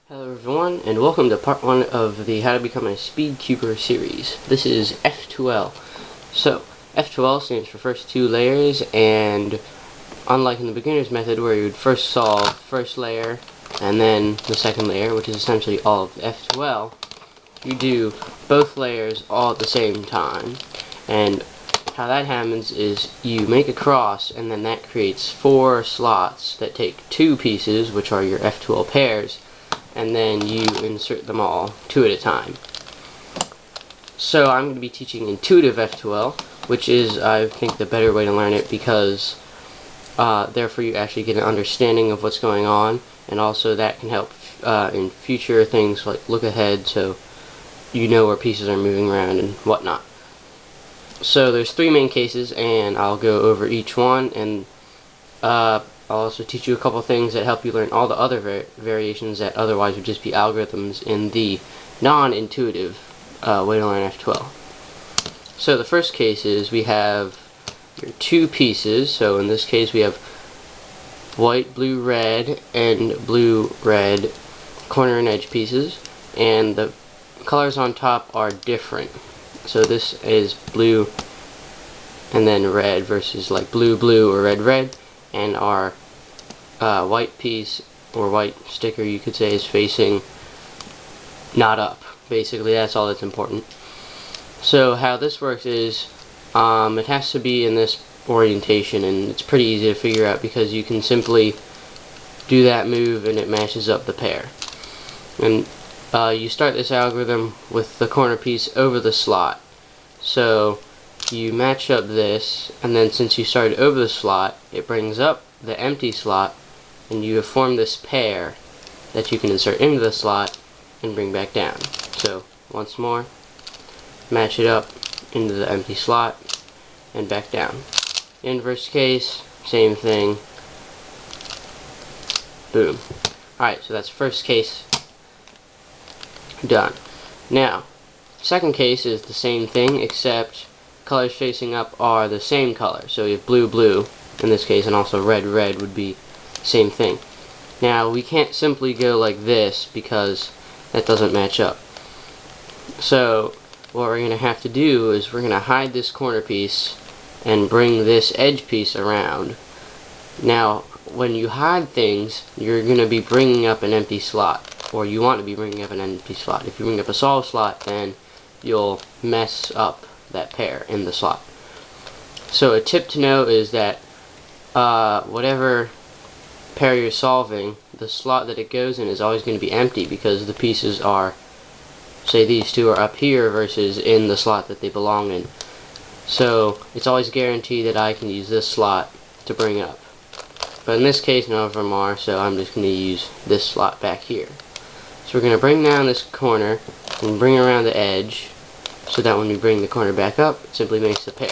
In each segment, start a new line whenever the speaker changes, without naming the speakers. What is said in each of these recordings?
Hello everyone, and welcome to part 1 of the How to Become a Speedcuber series. This is F2L. So, F2L stands for first two layers, and unlike in the beginner's method where you would first solve the first layer and then the second layer, which is essentially all of F2L, you do both layers all at the same time. And how that happens is you make a cross, and then that creates 4 slots that take 2 pieces, which are your F2L pairs, and then you insert them all 2 at a time. So I'm going to be teaching intuitive F2L, which is, I think, the better way to learn it, because therefore you actually get an understanding of what's going on, and also that can help in future things like look ahead, so you know where pieces are moving around and whatnot. So there's 3 main cases, and I'll go over each one, and I'll also teach you a couple things that help you learn all the other variations that otherwise would just be algorithms in the non-intuitive way to learn F2L. So the first case is we have your 2 pieces. So in this case we have white, blue, red, and blue, red corner and edge pieces, and the colors on top are different. So this is blue and then red versus like blue, blue, or red, red. And our white piece, or white sticker you could say, is facing not up. Basically that's all that's important. So how this works is it has to be in this orientation, and it's pretty easy to figure out because you can simply do that move and it matches up the pair. And you start this algorithm with the corner piece over the slot. So you match up this, and then since you started over the slot, it brings up the empty slot, and you have formed this pair that you can insert into the slot and bring back down. So once more, match it up into the empty slot and back down. Inverse case, same thing. Boom. Alright, so that's first case done. Now, second case is the same thing, except colors facing up are the same color. So you have blue, blue in this case, and also red, red would be the same thing. Now we can't simply go like this because that doesn't match up. So what we're going to have to do is we're going to hide this corner piece and bring this edge piece around. Now when you hide things, you're going to be bringing up an empty slot, or you want to be bringing up an empty slot. If you bring up a solve slot, then you'll mess up that pair in the slot. So a tip to know is that whatever pair you're solving, the slot that it goes in is always going to be empty, because the pieces are, say these two are up here versus in the slot that they belong in. So it's always guaranteed that I can use this slot to bring up. But in this case none of them are, so I'm just going to use this slot back here. So we're going to bring down this corner and bring around the edge, so that when we bring the corner back up, it simply makes the pair.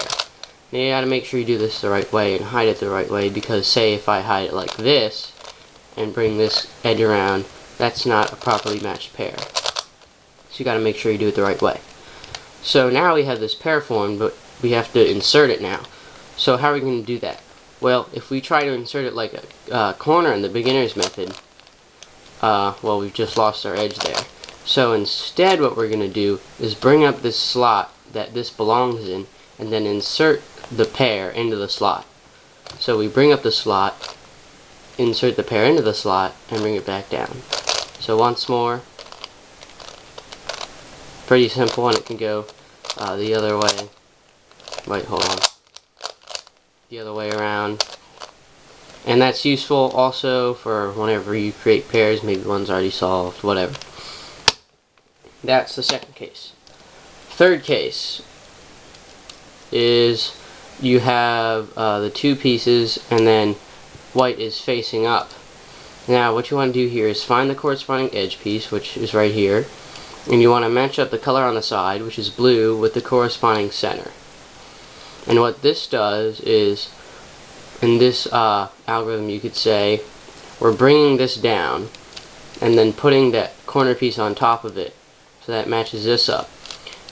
Now you gotta make sure you do this the right way and hide it the right way, because say if I hide it like this and bring this edge around, that's not a properly matched pair. So you gotta make sure you do it the right way. So now we have this pair formed, but we have to insert it now. So how are we going to do that? Well, if we try to insert it like a corner in the beginner's method, well, we've just lost our edge there. So instead what we're going to do is bring up this slot that this belongs in, and then insert the pair into the slot. So we bring up the slot, insert the pair into the slot, and bring it back down. So once more, pretty simple, and it can go the other way. Wait, hold on. The other way around. And that's useful also for whenever you create pairs, maybe one's already solved, whatever. That's the second case. Third case is you have the 2 pieces, and then white is facing up. Now what you want to do here is find the corresponding edge piece, which is right here, and you want to match up the color on the side, which is blue, with the corresponding center. And what this does is, in this algorithm you could say, we're bringing this down and then putting that corner piece on top of it, so that matches this up.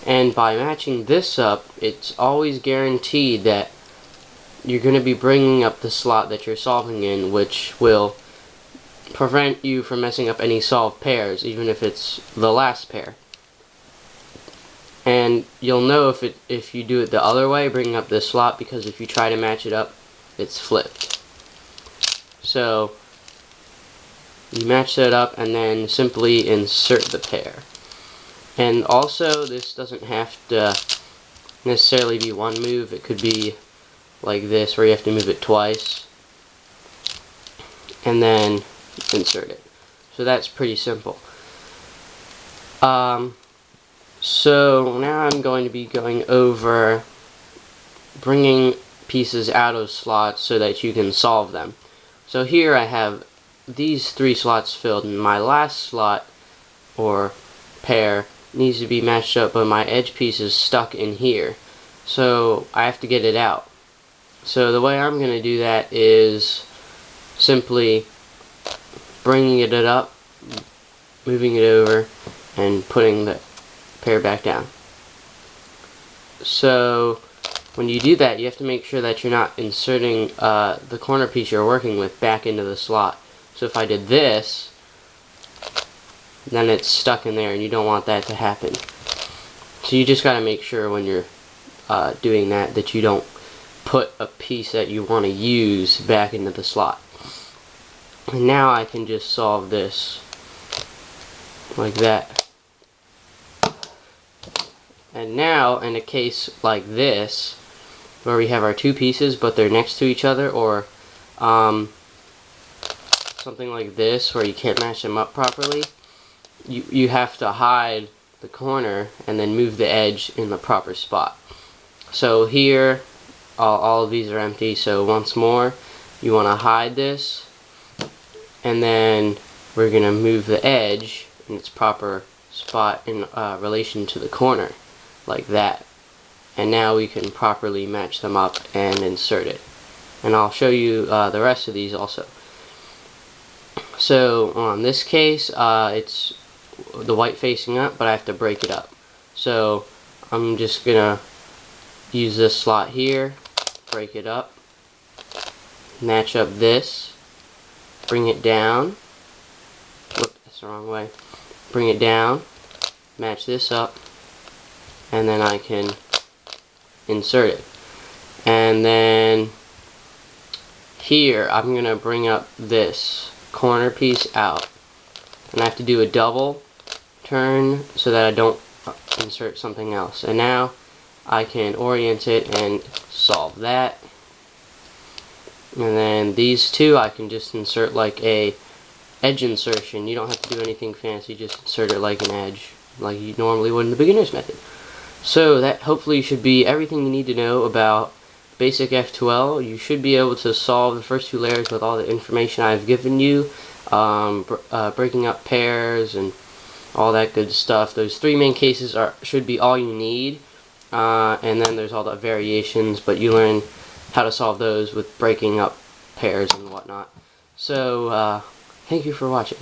And by matching this up, it's always guaranteed that you're going to be bringing up the slot that you're solving in, which will prevent you from messing up any solved pairs, even if it's the last pair. And you'll know if you do it the other way, bringing up this slot, because if you try to match it up, it's flipped. So you match that up and then simply insert the pair. And also, this doesn't have to necessarily be one move. It could be like this, where you have to move it twice and then insert it. So that's pretty simple. So now I'm going to be going over bringing pieces out of slots so that you can solve them. So here I have these 3 slots filled, and my last slot or pair needs to be matched up, but my edge piece is stuck in here. So I have to get it out. So the way I'm going to do that is simply bringing it up, moving it over, and putting the pair back down. So when you do that, you have to make sure that you're not inserting the corner piece you're working with back into the slot. So if I did this, then it's stuck in there, and you don't want that to happen. So you just got to make sure when you're doing that you don't put a piece that you want to use back into the slot. And now I can just solve this like that. And now in a case like this, where we have our 2 pieces but they're next to each other, or something like this where you can't match them up properly, you have to hide the corner and then move the edge in the proper spot. So here all of these are empty, so once more you want to hide this, and then we're going to move the edge in its proper spot in relation to the corner, like that. And now we can properly match them up and insert it. And I'll show you the rest of these also. So on this case, it's the white facing up, but I have to break it up. So I'm just going to use this slot here, break it up, match up this, bring it down, whoop, that's the wrong way, bring it down, match this up, and then I can insert it. And then here I'm going to bring up this corner piece out, and I have to do a double turn so that I don't insert something else. And now I can orient it and solve that. And then these 2 I can just insert like a edge insertion. You don't have to do anything fancy, just insert it like an edge, like you normally would in the beginner's method. So that hopefully should be everything you need to know about basic F2L. You should be able to solve the first 2 layers with all the information I've given you, breaking up pairs and all that good stuff. Those 3 main cases should be all you need, and then there's all the variations, but you learn how to solve those with breaking up pairs and whatnot. So thank you for watching.